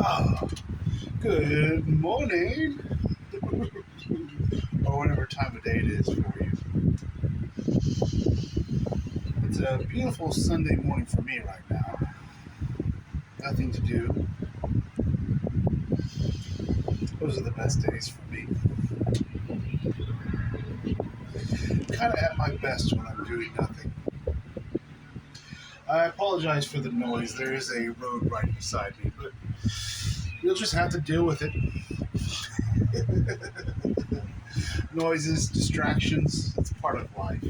Ah, good morning, or whatever time of day it is for you. It's a beautiful Sunday morning for me right now. Nothing to do. Those are the best days for me. Kind of at my best when I'm doing nothing. I apologize for the noise. There is a road right beside me, but you'll just have to deal with it. Noises, distractions, it's part of life.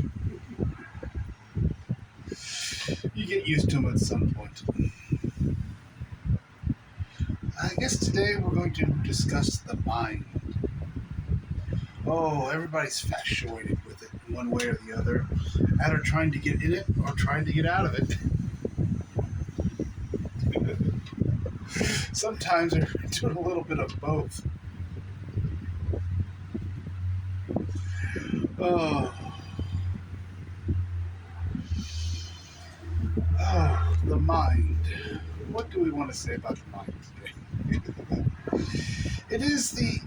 You get used to them at some point. I guess today we're going to discuss the mind. Oh, everybody's infatuated with it in one way or the other. Either trying to get in it or trying to get out of it. Sometimes they're doing a little bit of both. Oh, the mind. What do we want to say about the mind today? It is in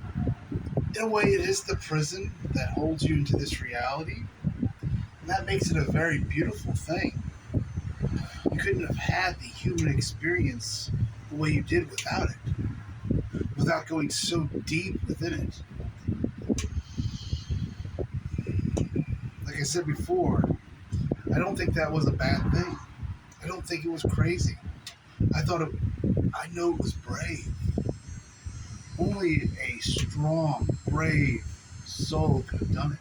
a way, it is the prison that holds you into this reality. And that makes it a very beautiful thing. You couldn't have had the human experience the way you did without it, without going so deep within it. Like I said before, I don't think that was a bad thing. I don't think it was crazy. I know it was brave. Only a strong, brave soul could have done it.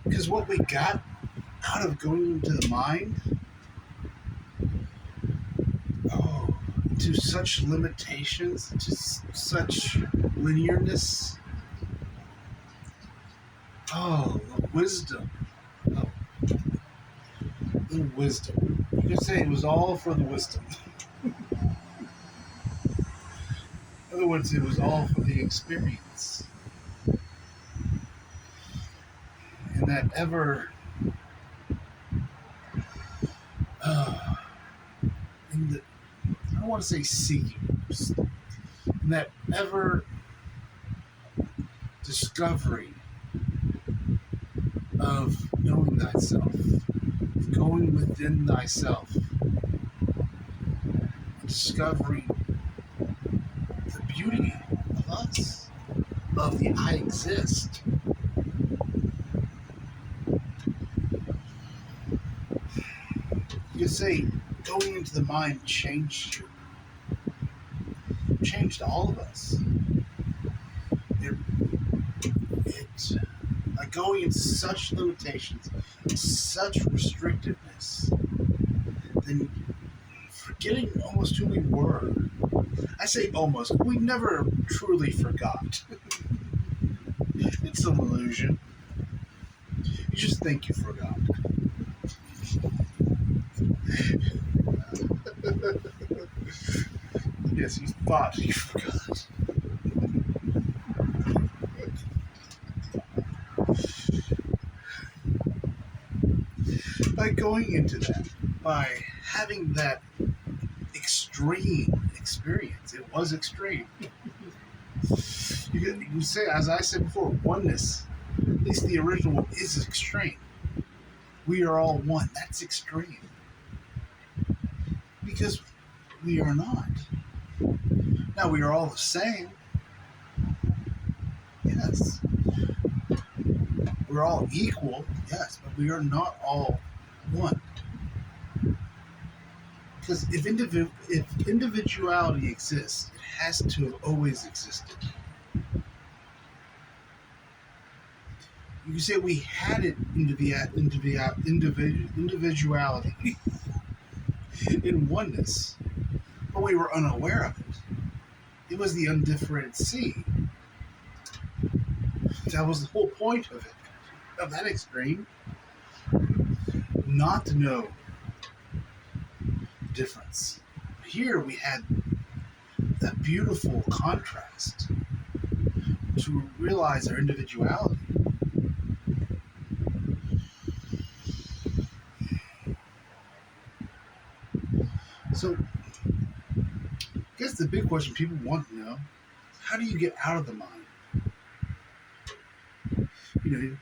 Because what we got out of going into the mind, to such limitations, to such linearness, the wisdom. Oh, the wisdom. You could say it was all for the wisdom. In other words, it was all for the experience. And that ever, I don't want to say seeking, and that ever discovery of knowing thyself, of going within thyself, discovering the beauty of us, of the I exist. You say going into the mind changed you, changed all of us. Like going into such limitations, such restrictiveness, then forgetting almost who we were. I say almost. We never truly forgot. It's an illusion. You just think you forgot. Yes, you thought you forgot. By going into that, by having that extreme experience, it was extreme. You say, as I said before, oneness, at least the original one, is extreme. We are all one. That's extreme. Because we are not. Now, we are all the same. Yes. We're all equal. Yes. But we are not all one. Because if individuality exists, it has to have always existed. You can say we had it individuality in oneness, but we were unaware of it. It was the undifferent sea. That was the whole point of it, of that extreme. Not to know the difference. Here we had that beautiful contrast to realize our individuality. So, I guess the big question people want to know: how do you get out of the mind? You know,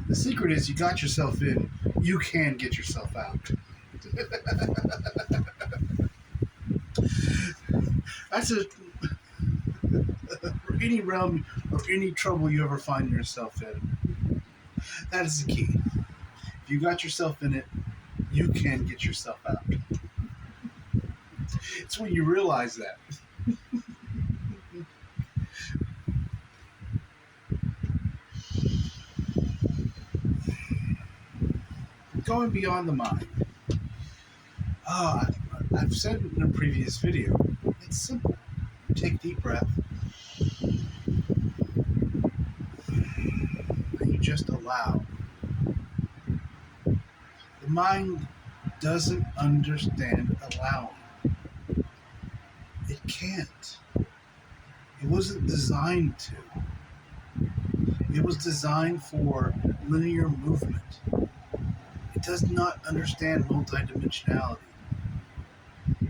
the secret is you got yourself in. You can get yourself out. That's a for any realm or any trouble you ever find yourself in. That is the key. If you got yourself in it, you can get yourself out. It's when you realize that. Going beyond the mind. Oh, I've said in a previous video, it's simple. You take a deep breath, and you just allow. The mind doesn't understand allowing. It can't. It wasn't designed to. It was designed for linear movement. It does not understand multidimensionality.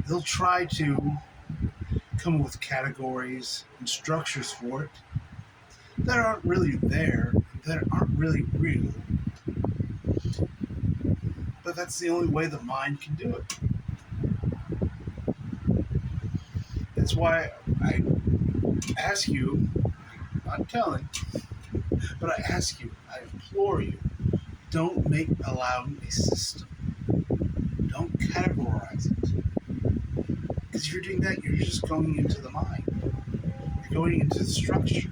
They'll try to come up with categories and structures for it that aren't really there, that aren't really real. But that's the only way the mind can do it. That's why I ask you, not telling, but I ask you, I implore you, don't make allowing a system. Don't categorize it. Because if you're doing that, you're just going into the mind. You're going into the structure.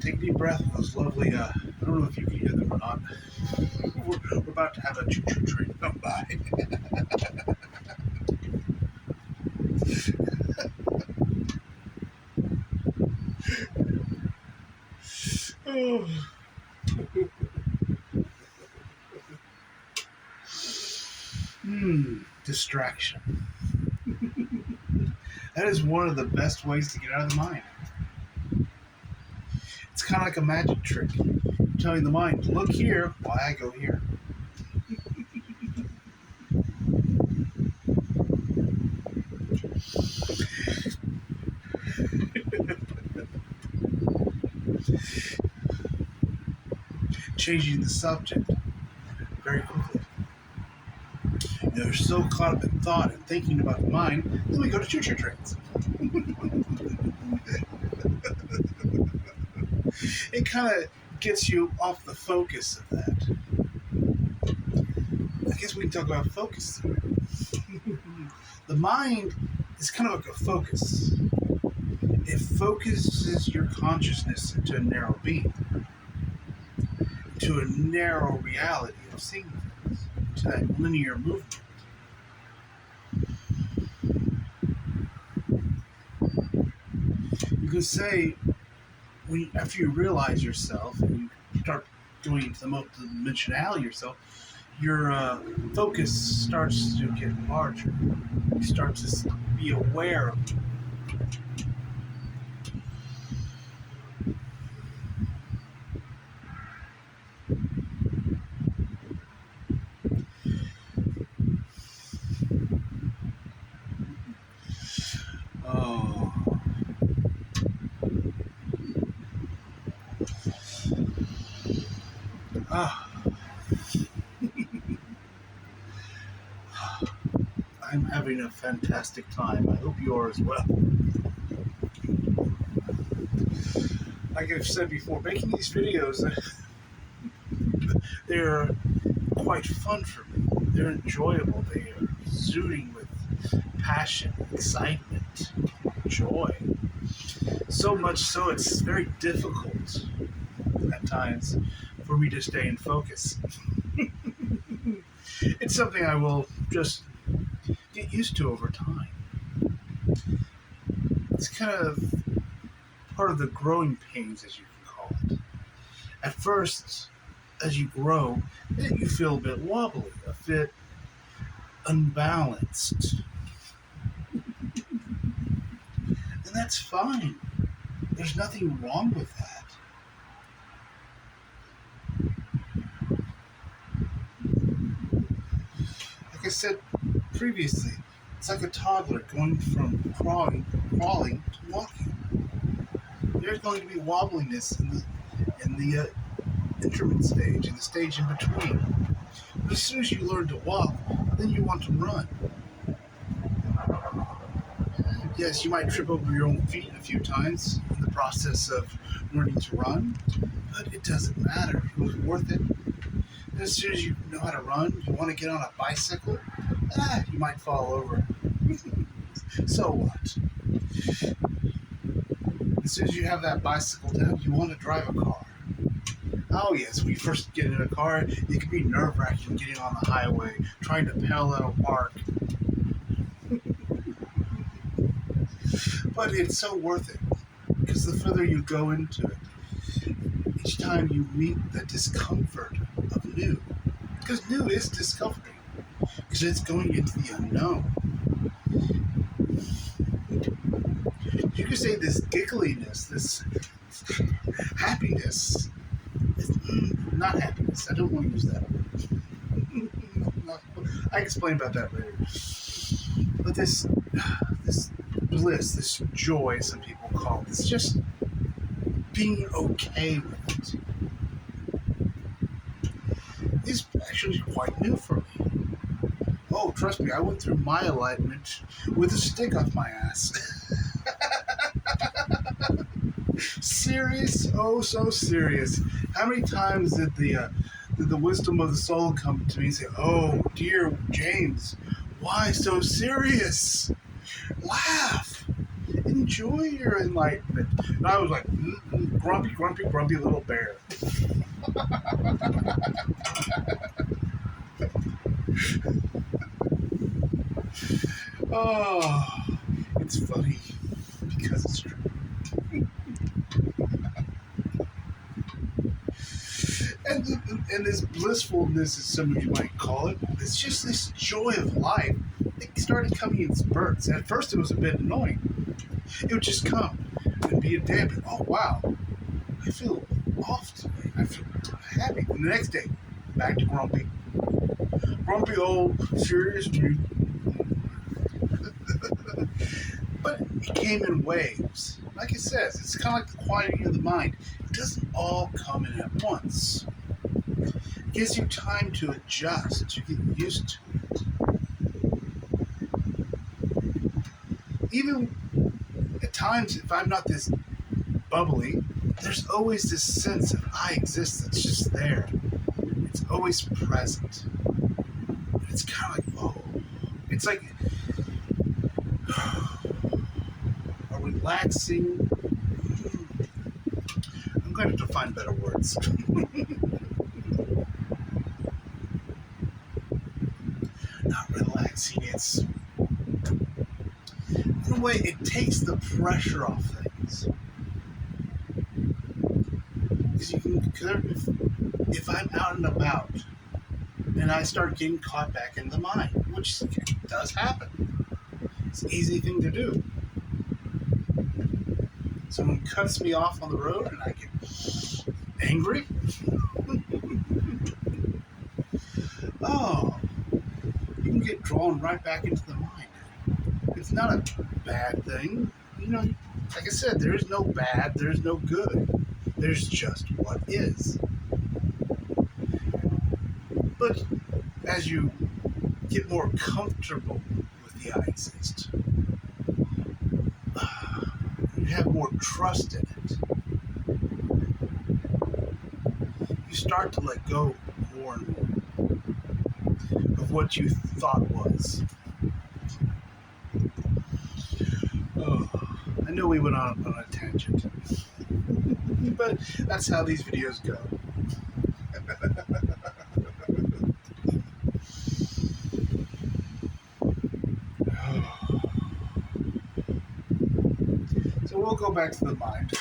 Take a deep breath of those lovely, I don't know if you can hear them or not. We're about to have a choo-choo train come by. Oh. Distraction. That is one of the best ways to get out of the mind. It's kind of like a magic trick. You're telling the mind, look here while I go here. Changing the subject very quickly. They're so caught up in thought and thinking about the mind, then we go to choo-choo trains. It kind of gets you off the focus of that. I guess we can talk about focus. The mind is kind of like a focus. It focuses your consciousness into a narrow beam, into a narrow reality of seeing things, into that linear movement. You could say, after you realize yourself and you start going into the multidimensionality of yourself, your focus starts to get larger. You start to be aware of it. Oh. Ah. I'm having a fantastic time. I hope you are as well. Like I've said before, making these videos, they're quite fun for me. They're enjoyable. They are exuding with passion, excitement, joy. So much so it's very difficult at times for me to stay in focus. It's something I will just get used to over time. It's kind of part of the growing pains, as you can call it. At first, as you grow, you feel a bit wobbly, a bit unbalanced. And that's fine. There's nothing wrong with that. said previously, it's like a toddler going from crawling to walking. There's going to be wobbliness in the interment stage, in the stage in between. But as soon as you learn to walk, then you want to run. Yes, you might trip over your own feet a few times in the process of learning to run, but it doesn't matter. It was worth it. And as soon as you know how to run, you want to get on a bicycle, you might fall over. So what? As soon as you have that bicycle down, you want to drive a car. Oh yes, when you first get in a car, it can be nerve-wracking getting on the highway, trying to parallel park. But it's so worth it, because the further you go into it, each time you meet the discomfort of new, because new is discomforting, because it's going into the unknown. You could say this giggliness, this happiness, not happiness. I don't want to use that word. I explain about that later. But this bliss, this joy, some people call it, it's just being okay with it. It's actually quite new for me. Oh, trust me, I went through my enlightenment with a stick off my ass. Serious? Oh, so serious. How many times did the wisdom of the soul come to me and say, "Oh, dear James, why so serious? Laugh. Enjoy your enlightenment." And I was like, grumpy, grumpy, grumpy little bear. Oh, it's funny because it's true. And, and this blissfulness, as some of you might call it, it's just this joy of life. It started coming in spurts. At first, it was a bit annoying. It would just come and be a day, but oh wow, I feel off today. I feel happy. And the next day, back to grumpy. Grumpy old serious dude. But it came in waves. Like it says, it's kind of like the quieting of the mind. It doesn't all come in at once. It gives you time to adjust, to get used to it. Even at times, if I'm not this bubbly, there's always this sense of I exist that's just there. It's always present. It's kind of like, oh, it's like a relaxing. I'm going to find better words. Not relaxing, it's in a way it takes the pressure off things. Because if I'm out and about and I start getting caught back in the mind, which does happen, it's an easy thing to do. Someone cuts me off on the road and I get angry. Oh, you can get drawn right back into the mind. It's not a bad thing. You know, like I said, there is no bad, there's no good. There's just what is. But as you get more comfortable with the I exist, you have more trust in it. You start to let go more and more of what you thought was. Oh, I know we went on a tangent, but that's how these videos go. So we'll go back to the mind.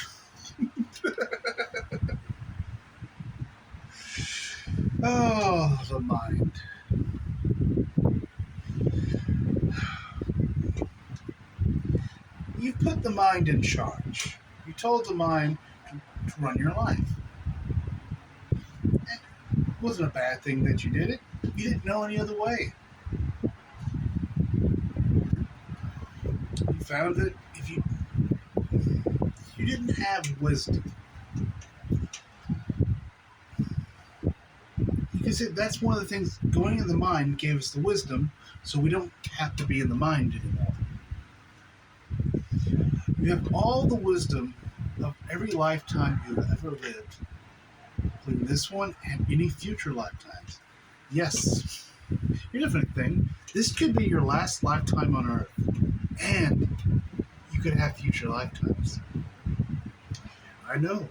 Oh, the mind. You put the mind in charge. You told the mind to run your life. And it wasn't a bad thing that you did it. You didn't know any other way. found that if you didn't have wisdom, you can say that's one of the things going in the mind gave us the wisdom, so we don't have to be in the mind anymore. You have all the wisdom of every lifetime you've ever lived, including this one and any future lifetimes. Yes, here's a funny thing. This could be your last lifetime on Earth, and you could have future lifetimes. I know.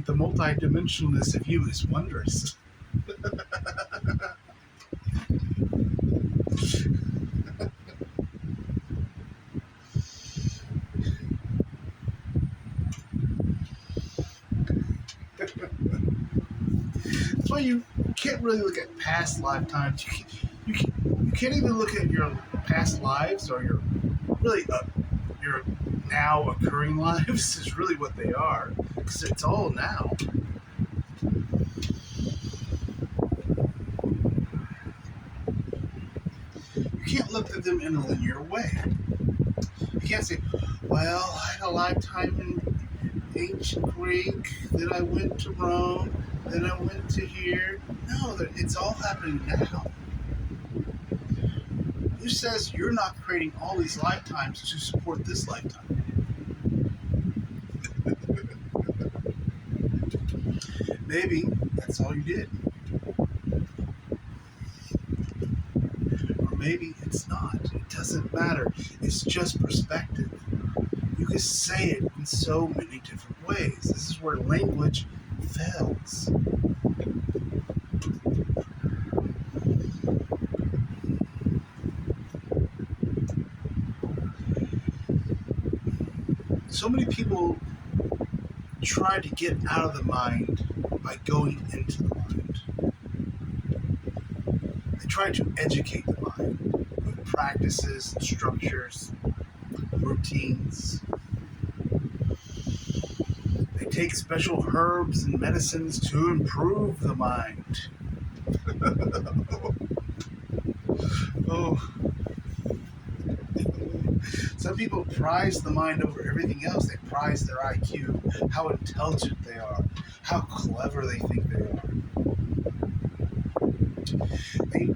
The multi-dimensionalness of you is wondrous. That's why you can't really look at past lifetimes. You can't even look at your past lives or your now occurring lives is really what they are, because it's all now. You can't look at them in a linear way. You can't say, well, I had a lifetime in ancient Greek, then I went to Rome, then I went to here. No, it's all happening now. Who says you're not creating all these lifetimes to support this lifetime? Maybe that's all you did. Or maybe it's not. It doesn't matter. It's just perspective. You can say it in so many different ways. This is where language fails. So many people try to get out of the mind by going into the mind. They try to educate the mind with practices, structures, routines. They take special herbs and medicines to improve the mind. Oh, some people prize the mind over everything else. They prize their IQ, how intelligent they are, how clever they think they are.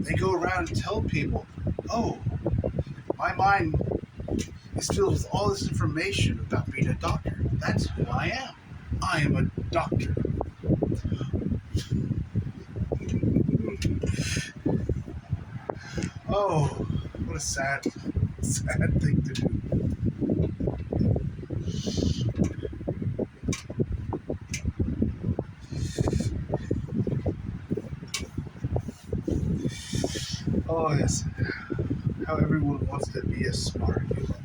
They go around and tell people, oh, my mind is filled with all this information about being a doctor. That's who I am. I am a doctor. Oh, what a sad thing to do. Oh, yes. How everyone wants to be a smart human.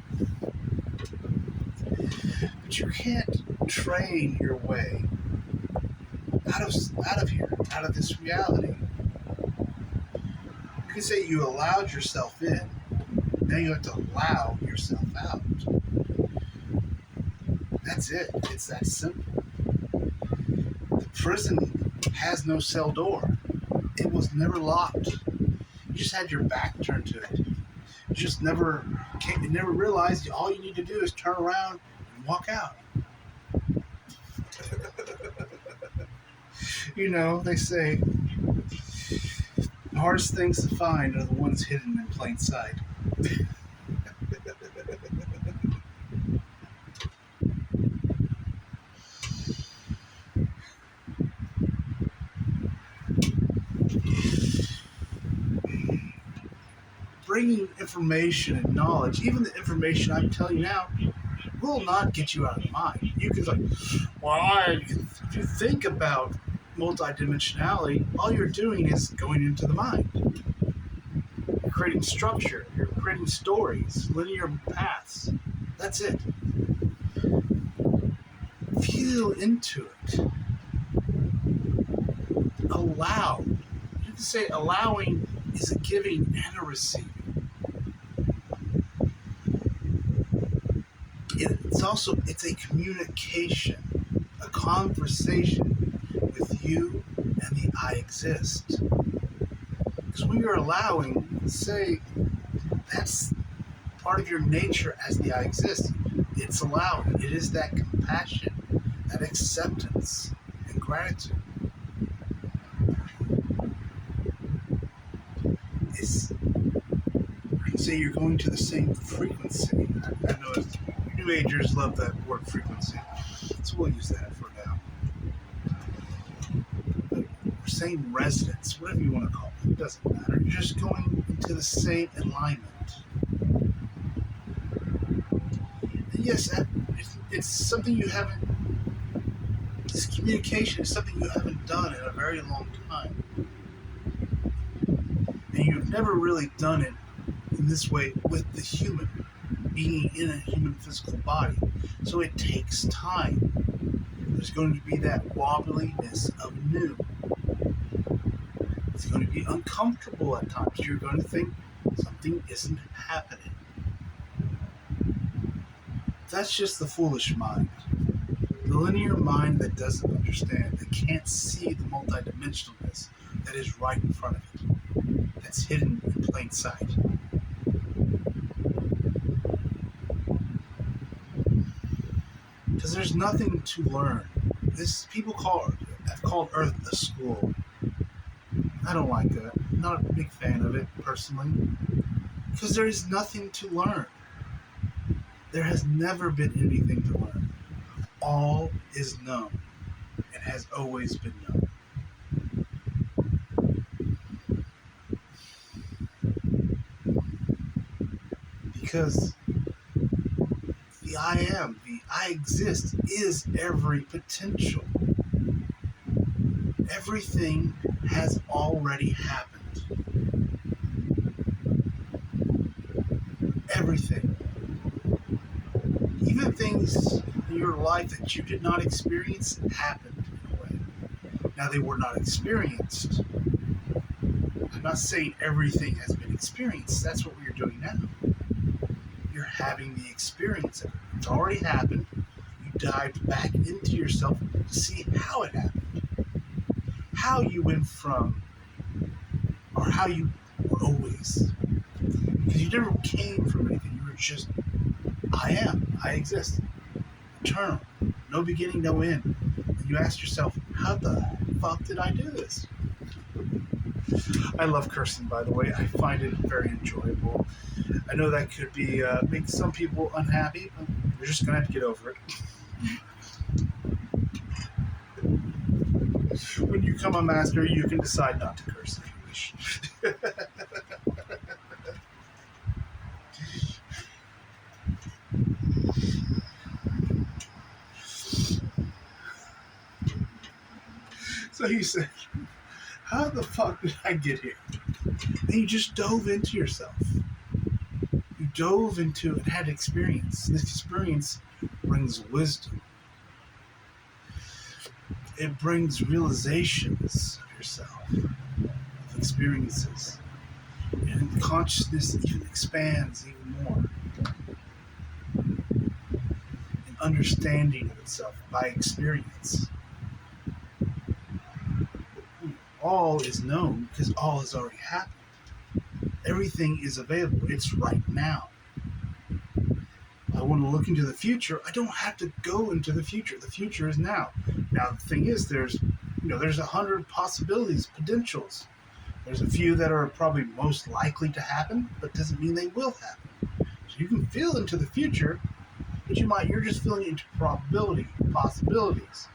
But you can't train your way out of here, out of this reality. You can say you allowed yourself in. Now you have to allow yourself out. That's it. It's that simple. The prison has no cell door. It was never locked. You just had your back turned to it. You just never realized all you need to do is turn around and walk out. You know, they say the hardest things to find are the ones hidden in plain sight. Bringing information and knowledge, even the information I'm telling you now, will not get you out of the mind. You can if you think about multidimensionality, all you're doing is going into the mind. You're creating structure, you're creating stories, linear paths. That's it. Feel into it. Allow. You can say allowing is a giving and a receiving. It's a communication. a conversation with you and the I exist. Because when you're allowing, say, that's part of your nature as the I exist. It's allowing. It is that compassion, that acceptance, and gratitude. It's, I can say you're going to the same frequency. I know New Agers love that word frequency, so we'll use that for now. But same resonance, whatever you want to call it, it doesn't matter. You're just going into the same alignment. And yes, it's something you haven't. This communication is something you haven't done in a very long time. And you've never really done it in this way with the human, being in a human physical body. So it takes time. There's going to be that wobbliness of new. It's going to be uncomfortable at times. You're going to think something isn't happening. That's just the foolish mind. The linear mind that doesn't understand, that can't see the multidimensionalness that is right in front of it, that's hidden in plain sight. Because there's nothing to learn. I've called Earth a school. I don't like that. I'm not a big fan of it personally. Because there is nothing to learn. There has never been anything to learn. All is known and has always been known. Because the I am, the I exist, is every potential. Everything has already happened. Everything. Even things in your life that you did not experience happened in a way. Now, they were not experienced. I'm not saying everything has been experienced. That's what we are doing now. You're having the experience of it. It's already happened. You dived back into yourself to see how it happened. How you went from, or how you were always. Because you never came from anything. You were just, I am. I exist. Eternal. No beginning, no end. And you ask yourself, how the fuck did I do this? I love cursing, by the way. I find it very enjoyable. I know that could be make some people unhappy, but you're just gonna have to get over it. When you become a master, you can decide not to curse if you wish. So you said, how the fuck did I get here? And you just dove into yourself. You dove into and had experience. This experience brings wisdom. It brings realizations of yourself, of experiences. And consciousness even expands even more. An understanding of itself by experience. All is known because all has already happened. Everything is available. It's right now. I want to look into the future. I don't have to go into the future. The future is now. Now the thing is, there's 100 possibilities, potentials. There's a few that are probably most likely to happen, but doesn't mean they will happen. So you can feel into the future, but you're just feeling into probability, possibilities.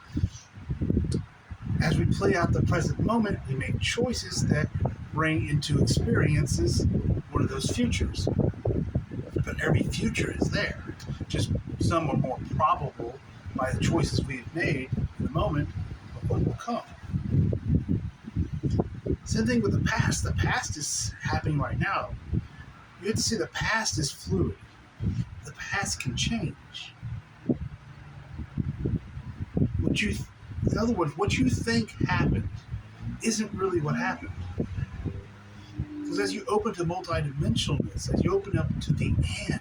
As we play out the present moment, we make choices that bring into experiences one of those futures. But every future is there. Just some are more probable by the choices we've made in the moment of what will come. Same thing with the past. The past is happening right now. You have to see the past is fluid. The past can change. In other words, what you think happened isn't really what happened. Because as you open to multidimensionalness, as you open up to the end,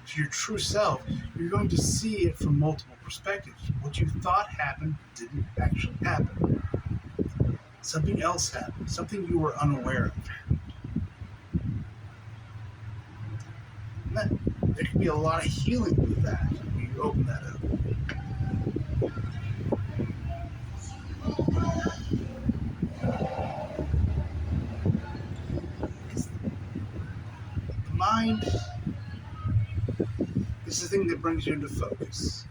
to your true self, you're going to see it from multiple perspective. What you thought happened didn't actually happen. Something else happened. Something you were unaware of. And that, there can be a lot of healing with that when you open that up. The mind is the thing that brings you into focus.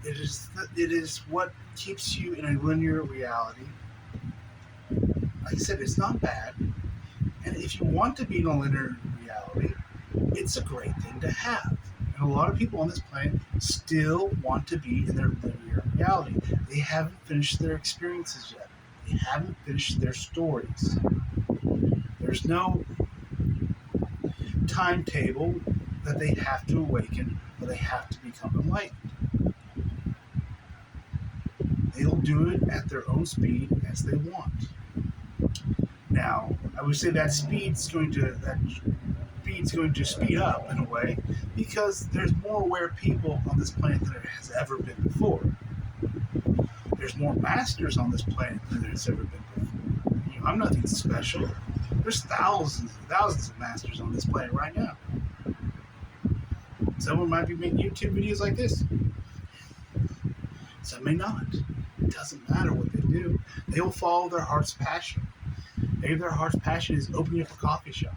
It is what keeps you in a linear reality. Like I said, it's not bad. And if you want to be in a linear reality, it's a great thing to have. And a lot of people on this planet still want to be in their linear reality. They haven't finished their experiences yet. They haven't finished their stories. There's no timetable that they have to awaken or they have to become enlightened. They'll do it at their own speed as they want. Now, I would say that speed's going to speed up in a way because there's more aware people on this planet than there has ever been before. There's more masters on this planet than there's ever been before. You know, I'm nothing special. There's thousands and thousands of masters on this planet right now. Someone might be making YouTube videos like this. Some may not. It doesn't matter what they do. They will follow their heart's passion. Maybe their heart's passion is opening up a coffee shop.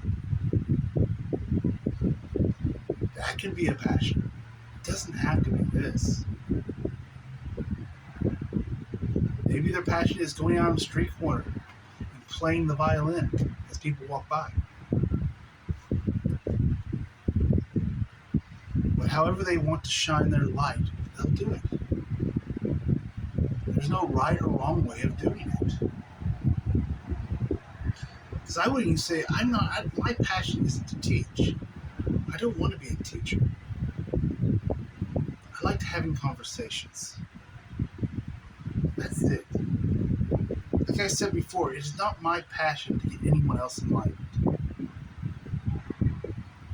That can be a passion. It doesn't have to be this. Maybe their passion is going out on the street corner and playing the violin as people walk by. But however they want to shine their light, they'll do it. There's no right or wrong way of doing it. Because I wouldn't even say, my passion isn't to teach. I don't want to be a teacher. I like having conversations. That's it. Like I said before, it is not my passion to get anyone else enlightened.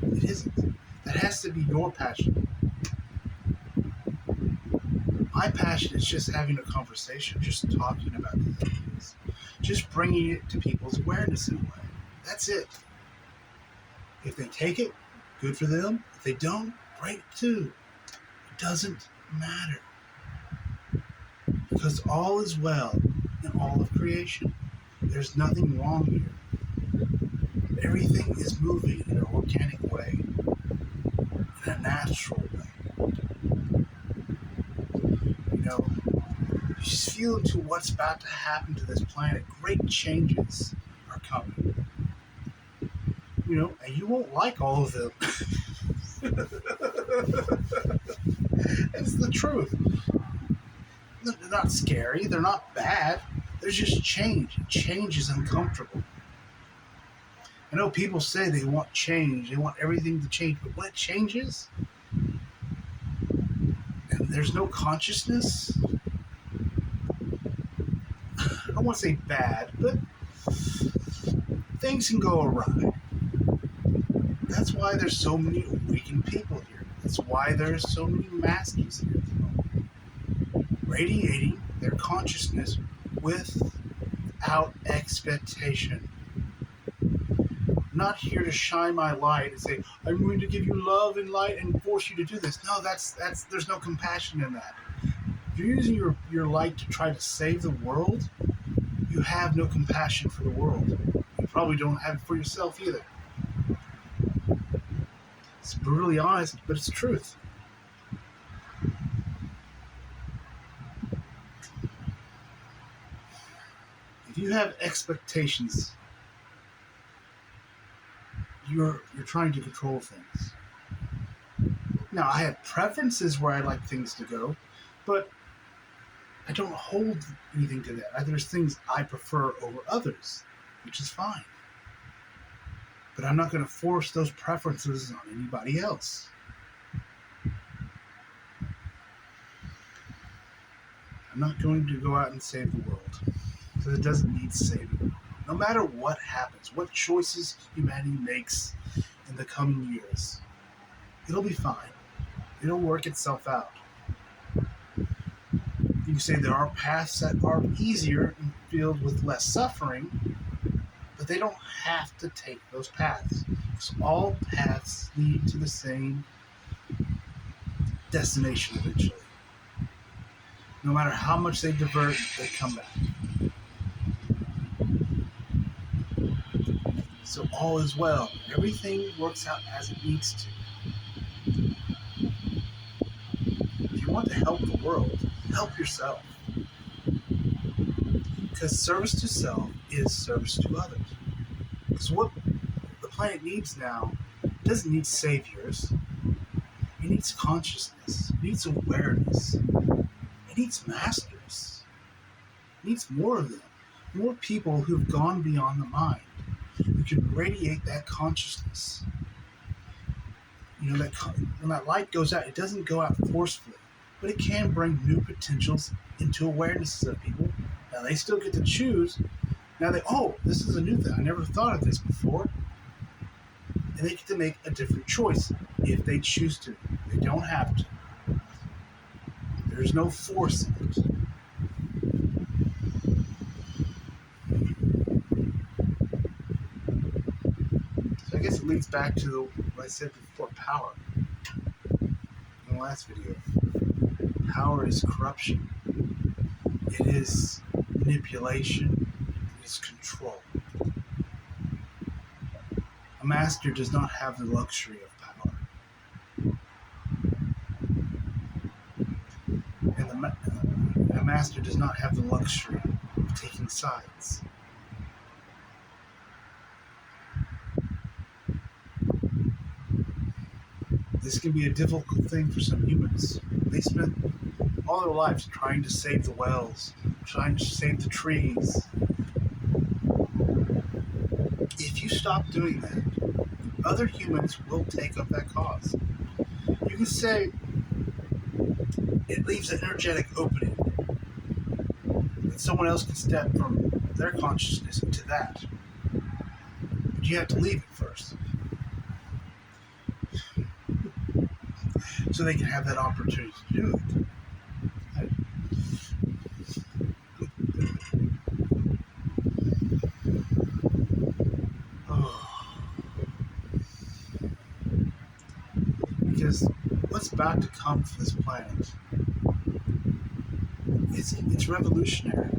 It isn't. That has to be your passion. My passion is just having a conversation, just talking about these ideas, just bringing it to people's awareness in a way. That's it. If they take it, good for them. If they don't, great too. It doesn't matter. Because all is well in all of creation. There's nothing wrong here. Everything is moving in an organic way, in a natural way. You know, you just feel into what's about to happen to this planet. Great changes are coming. You know, and you won't like all of them. It's the truth. They're not scary. They're not bad. There's just change. Change is uncomfortable. I know people say they want change. They want everything to change. But when it changes, and there's no consciousness, I don't want to say bad, but things can go awry. That's why there's so many awakened people here. That's why there's so many masters here at the moment. Radiating their consciousness without expectation. I'm not here to shine my light and say, I'm going to give you love and light and force you to do this. No, that's there's no compassion in that. If you're using your light to try to save the world, you have no compassion for the world. You probably don't have it for yourself either. It's brutally honest, but it's the truth. If you have expectations, you're trying to control things. Now, I have preferences where I like things to go, but I don't hold anything to that. There's things I prefer over others, which is fine. But I'm not going to force those preferences on anybody else. I'm not going to go out and save the world, because it doesn't need saving. No matter what happens, what choices humanity makes in the coming years, it'll be fine. It'll work itself out. You can say there are paths that are easier and filled with less suffering, but they don't have to take those paths. Because all paths lead to the same destination eventually. No matter how much they divert, they come back. So all is well. Everything works out as it needs to. If you want to help the world, help yourself. Because service to self is service to others. Because what the planet needs now doesn't need saviors. It needs consciousness. It needs awareness. It needs masters. It needs more of them. More people who've gone beyond the mind, who can radiate that consciousness. You know, that when that light goes out, it doesn't go out forcefully, but it can bring new potentials into awarenesses of people. Now they still get to choose. Now this is a new thing. I never thought of this before. And they get to make a different choice if they choose to. They don't have to. There's no force in it. So I guess it leads back to what I said before, power. In the last video. Power is corruption. It is manipulation. It is control. A master does not have the luxury of power. And a master does not have the luxury of taking sides. This can be a difficult thing for some humans. They spend all their lives trying to save the whales, trying to save the trees. If you stop doing that, other humans will take up that cause. You can say it leaves an energetic opening that someone else can step from their consciousness into that. But you have to leave it first. So they can have that opportunity to do it. Because what's about to come for this planet, it's revolutionary.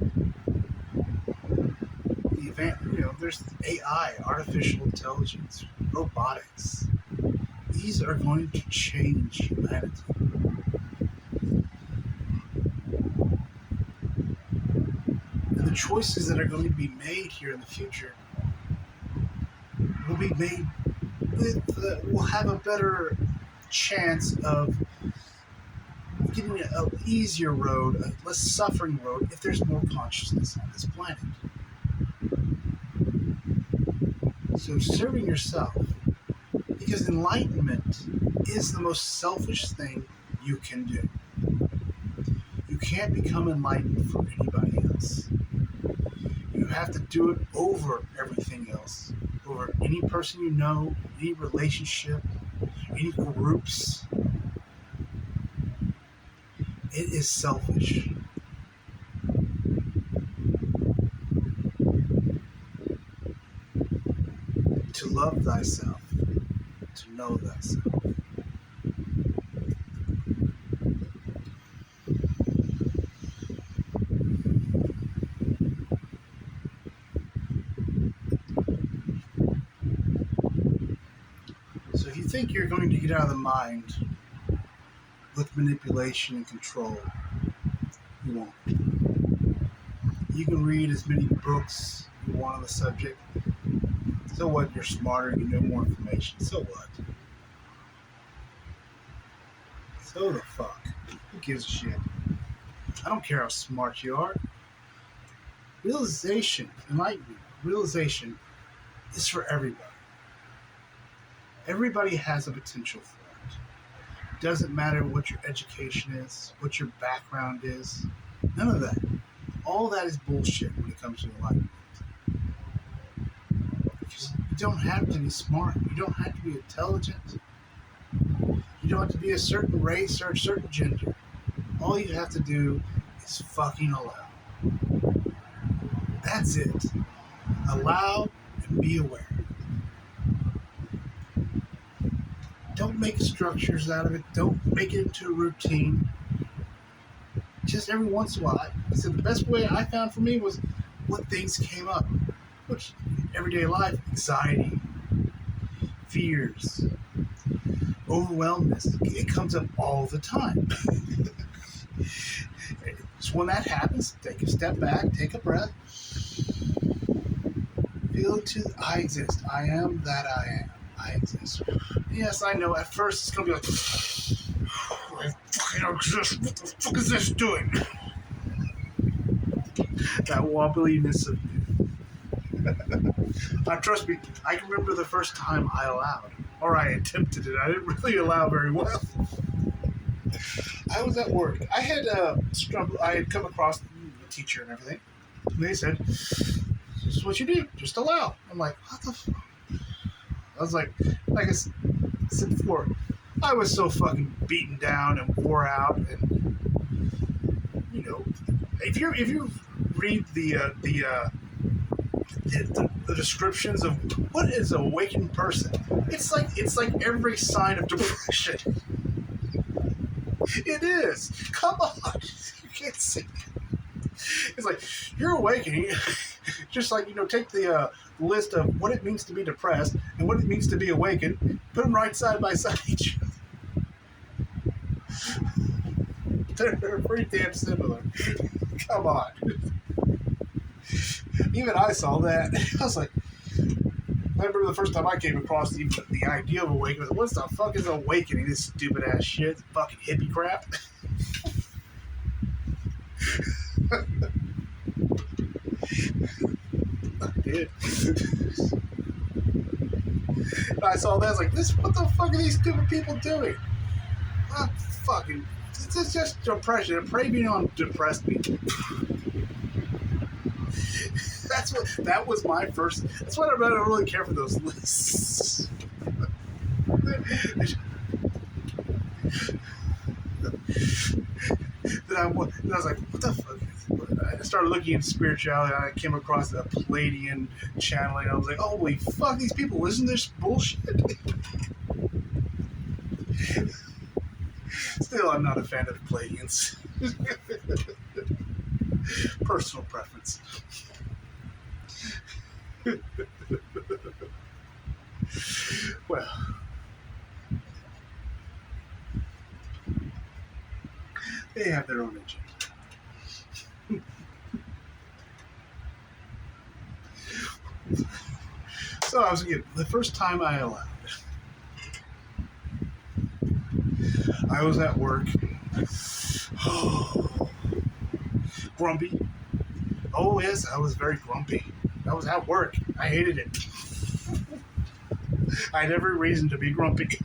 The event, there's AI, artificial intelligence, robotics. These are going to change humanity. And the choices that are going to be made here in the future will be made will have a better chance of getting an easier road, a less suffering road, if there's more consciousness on this planet. So serving yourself, because enlightenment is the most selfish thing you can do. You can't become enlightened for anybody else. You have to do it over everything else, over any person you know, any relationship, any groups. It is selfish. To love thyself, to know thyself. So if you think you're going to get out of the mind with manipulation and control, you won't. You can read as many books you want on the subject. So what? You're smarter, you know more information. So what? So the fuck? Who gives a shit? I don't care how smart you are. Realization, enlightenment, realization is for everybody. Everybody has a potential for it. It doesn't matter what your education is, what your background is. None of that. All that is bullshit when it comes to enlightenment. Because you don't have to be smart. You don't have to be intelligent. You don't have to be a certain race or a certain gender. All you have to do is Just fucking allow. That's it. Allow and be aware. Don't make structures out of it. Don't make it into a routine. Just every once in a while. So the best way I found for me was what things came up. Which, everyday life, anxiety, fears, overwhelmness, it comes up all the time. So when that happens, take a step back, take a breath, feel into I exist. I am that I am. I exist. Yes, I know. At first, it's gonna be like, I fucking exist. What the fuck is this doing? That wobbliness of. Trust me, I can remember the first time I allowed, or I attempted it. I didn't really allow very well. I was at work. I had I had come across the teacher and everything. And they said, "This is what you do. Just allow." I'm like, "What the?" I was like I said before, I was so fucking beaten down and wore out, and if you read the descriptions of what is an awakened person, it's like every sign of depression. It is. Come on, you can't see. It's like you're awakening. Just like take the list of what it means to be depressed and what it means to be awakened. Put them right side by side each other. They're pretty damn similar. Come on. Even I saw that. I was like, I remember the first time I came across the idea of awakening. I was like, what the fuck is awakening? This stupid ass shit. Fucking hippie crap. I did. And I saw that. I was like, what the fuck are these stupid people doing? I'm fucking. This is just depression. And pray be on depressed people. That was my first. That's why I don't really care for those lists. Then I was like, what the fuck? I started looking into spirituality, and I came across a Palladian channeling. I was like, holy fuck, these people listen to this bullshit. Still, I'm not a fan of the Palladians. Personal preference. Well, they have their own agenda. So I was again, the first time I allowed, I was at work. Grumpy. Oh yes, I was very grumpy. I was at work. I hated it. I had every reason to be grumpy.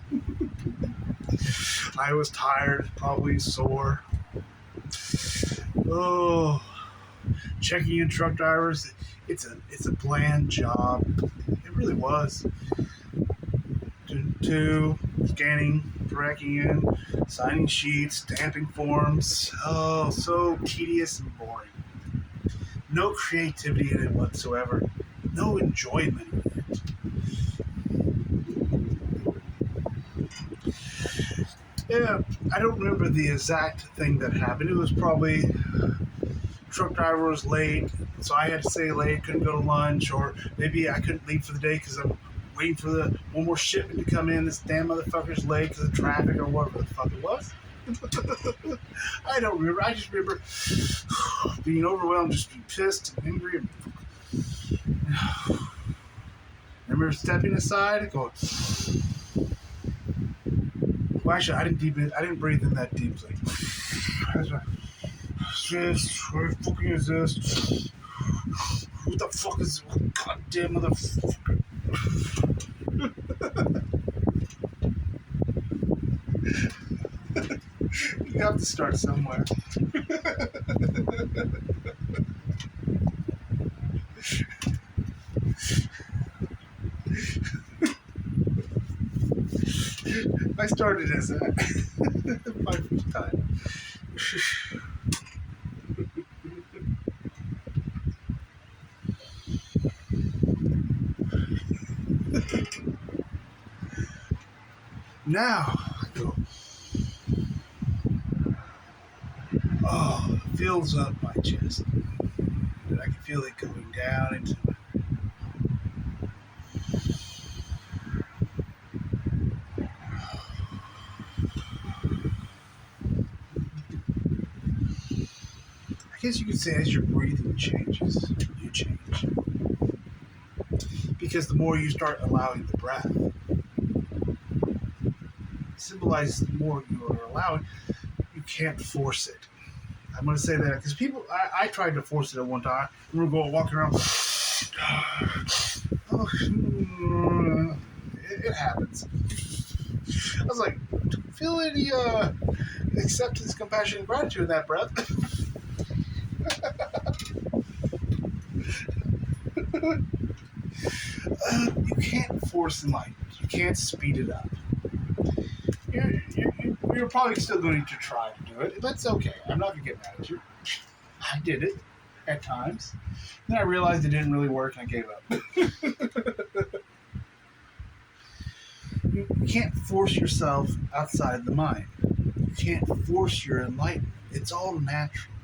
I was tired, probably sore. Oh, checking in truck drivers. It's a bland job. It really was. To scanning, tracking in, signing sheets, stamping forms. Oh, so tedious and boring. No creativity in it whatsoever. No enjoyment in it. Yeah, I don't remember the exact thing that happened. It was probably truck driver was late, so I had to stay late, couldn't go to lunch, or maybe I couldn't leave for the day because I'm waiting for one more shipment to come in. This damn motherfucker's late because of traffic or whatever the fuck it was. I don't remember. I just remember being overwhelmed, just being pissed and angry. I remember stepping aside and going. Well, actually, I didn't breathe in that deeply. Where the fucking is this? What the fuck is this? Goddamn motherfucker. You have to start somewhere. I started as that my first time. Now I go, oh, it fills up my chest. And I can feel it going down into my. I guess you could say as your breathing changes, you change. Because the more you start allowing the breath, it symbolizes the more you are allowing, you can't force it. I'm going to say that because people, I tried to force it at one time. We were going walking around. It happens. I was like, feel any acceptance, compassion, and gratitude in that breath. You can't force enlightenment. You can't speed it up. You're probably still going to try to do it. That's okay. I'm not going to get mad at you. I did it at times. Then I realized it didn't really work and I gave up. You can't force yourself outside the mind. You can't force your enlightenment. It's all natural.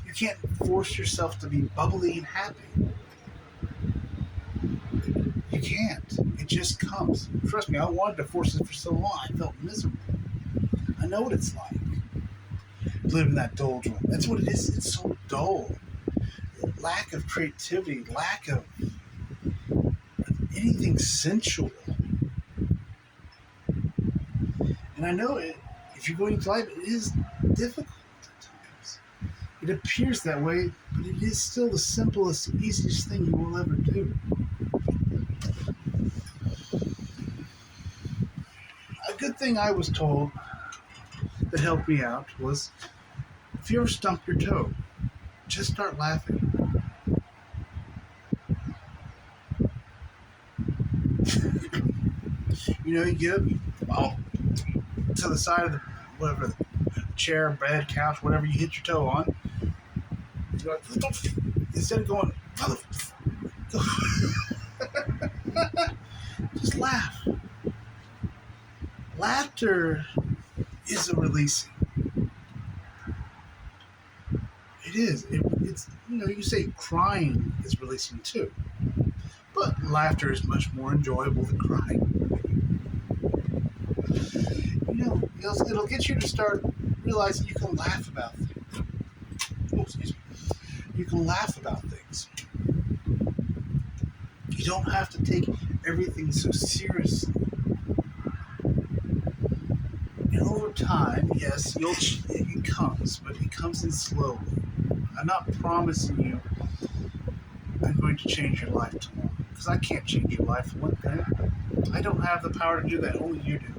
You can't force yourself to be bubbly and happy. You can't. It just comes. Trust me, I wanted to force it for so long. I felt miserable. I know what it's like. Live in that doldrum. That's what it is. It's so dull. Lack of creativity, lack of anything sensual. And I know it. If you're going to life, it is difficult at times. It appears that way, but it is still the simplest, easiest thing you will ever do. A good thing I was told that helped me out was if you ever stump your toe, just start laughing. You get up to the side of the whatever the chair, bed, couch, whatever you hit your toe on. You're like, instead of going, just laugh. Laughter is a releasing. It is. It's you say crying is releasing too, but laughter is much more enjoyable than crying. It'll get you to start realizing you can laugh about things. Oh, excuse me. You can laugh about things. You don't have to take everything so seriously. And over time, yes, it comes, but it comes in slowly. I'm not promising you I'm going to change your life tomorrow, because I can't change your life for one thing. I don't have the power to do that. Only you do.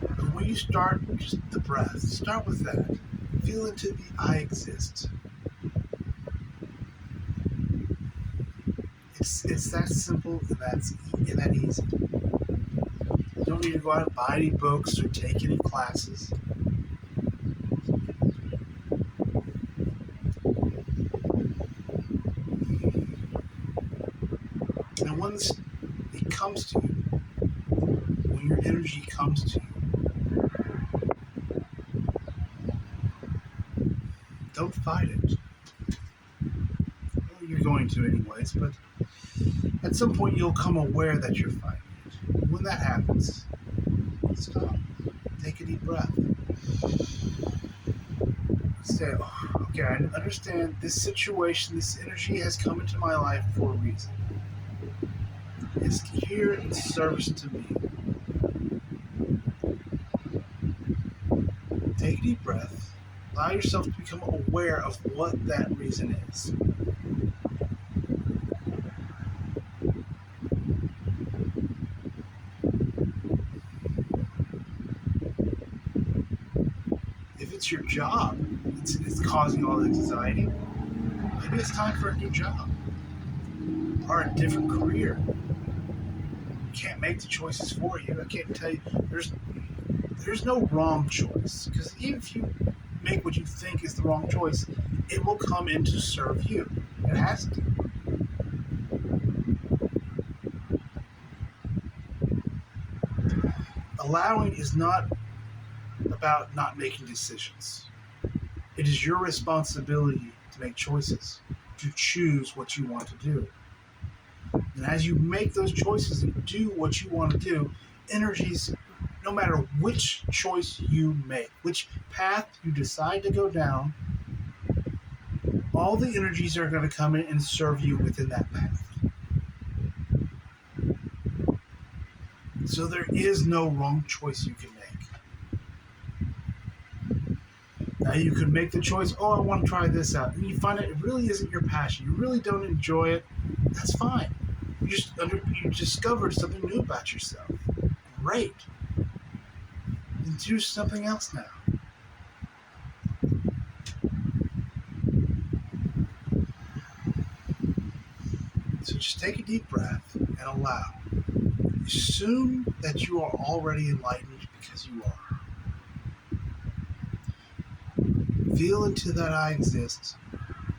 But when you start, just the breath, start with that. Feel into the I exist. It's that simple and that easy. You don't need to go out and buy any books or take any classes. And once it comes to you, when your energy comes to you, don't fight it. Well, you're going to anyways, but at some point you'll come aware that you're fighting it. When that happens, stop. Take a deep breath. Say, okay, I understand this situation, this energy has come into my life for a reason. It's here in service to me. Take a deep breath. Allow yourself to become aware of what that reason is. If it's your job, it's causing all the anxiety, maybe it's time for a new job or a different career. I can't make the choices for you. I can't tell you. There's no wrong choice, because even if you make what you think is the wrong choice, it will come in to serve you. It has to. allowing is not about not making decisions. It is your responsibility to make choices, to choose what you want to do. And as you make those choices and do what you want to do, energies, no matter which choice you make, which path you decide to go down, all the energies are going to come in and serve you within that path. So there is no wrong choice you can make. Now you could make the choice, oh, I want to try this out, and you find out it really isn't your passion. You really don't enjoy it. That's fine. You discovered something new about yourself. Great. Then do something else now. So just take a deep breath and allow. Assume that you are already enlightened because you are. Feel into that I exist.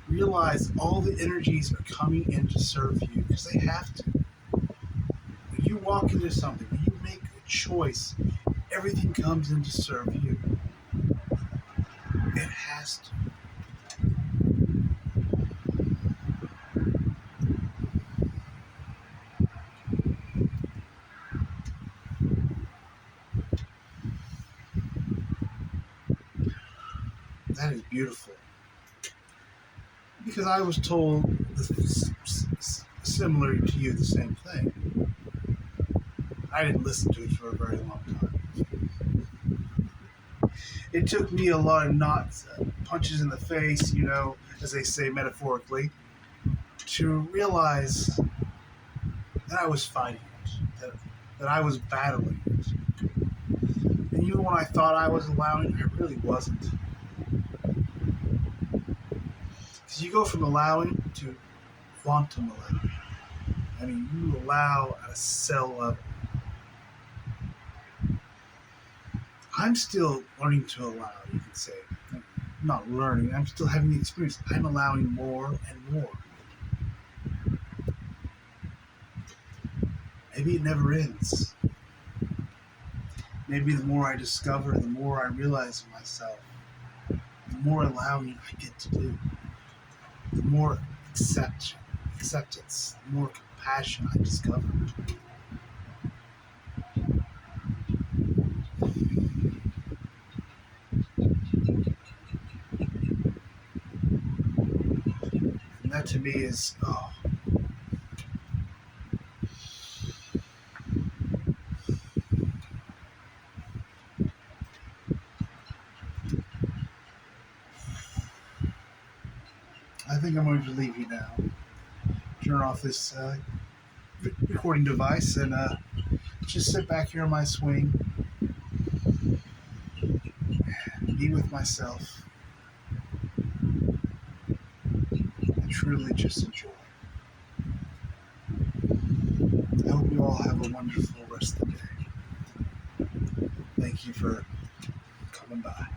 Realize all the energies are coming in to serve you because they have to. When you walk into something, when you make a choice, everything comes in to serve you. It has to. That is beautiful. Because I was told similar to you the same thing. I didn't listen to it for a very long time. It took me a lot of punches in the face, as they say metaphorically, to realize that I was fighting it, that I was battling it. And even when I thought I was allowing, I really wasn't. Because you go from allowing to quantum allowing. I mean, you allow at a cell level. I'm still learning to allow, you could say. I'm not learning, I'm still having the experience. I'm allowing more and more. Maybe it never ends. Maybe the more I discover, the more I realize of myself, the more allowing I get to do, the more acceptance, the more compassion I discover. And that to me is, I think I'm going to leave you now. Turn off this recording device and just sit back here on my swing, be with myself, and truly just enjoy. I hope you all have a wonderful rest of the day. Thank you for coming by.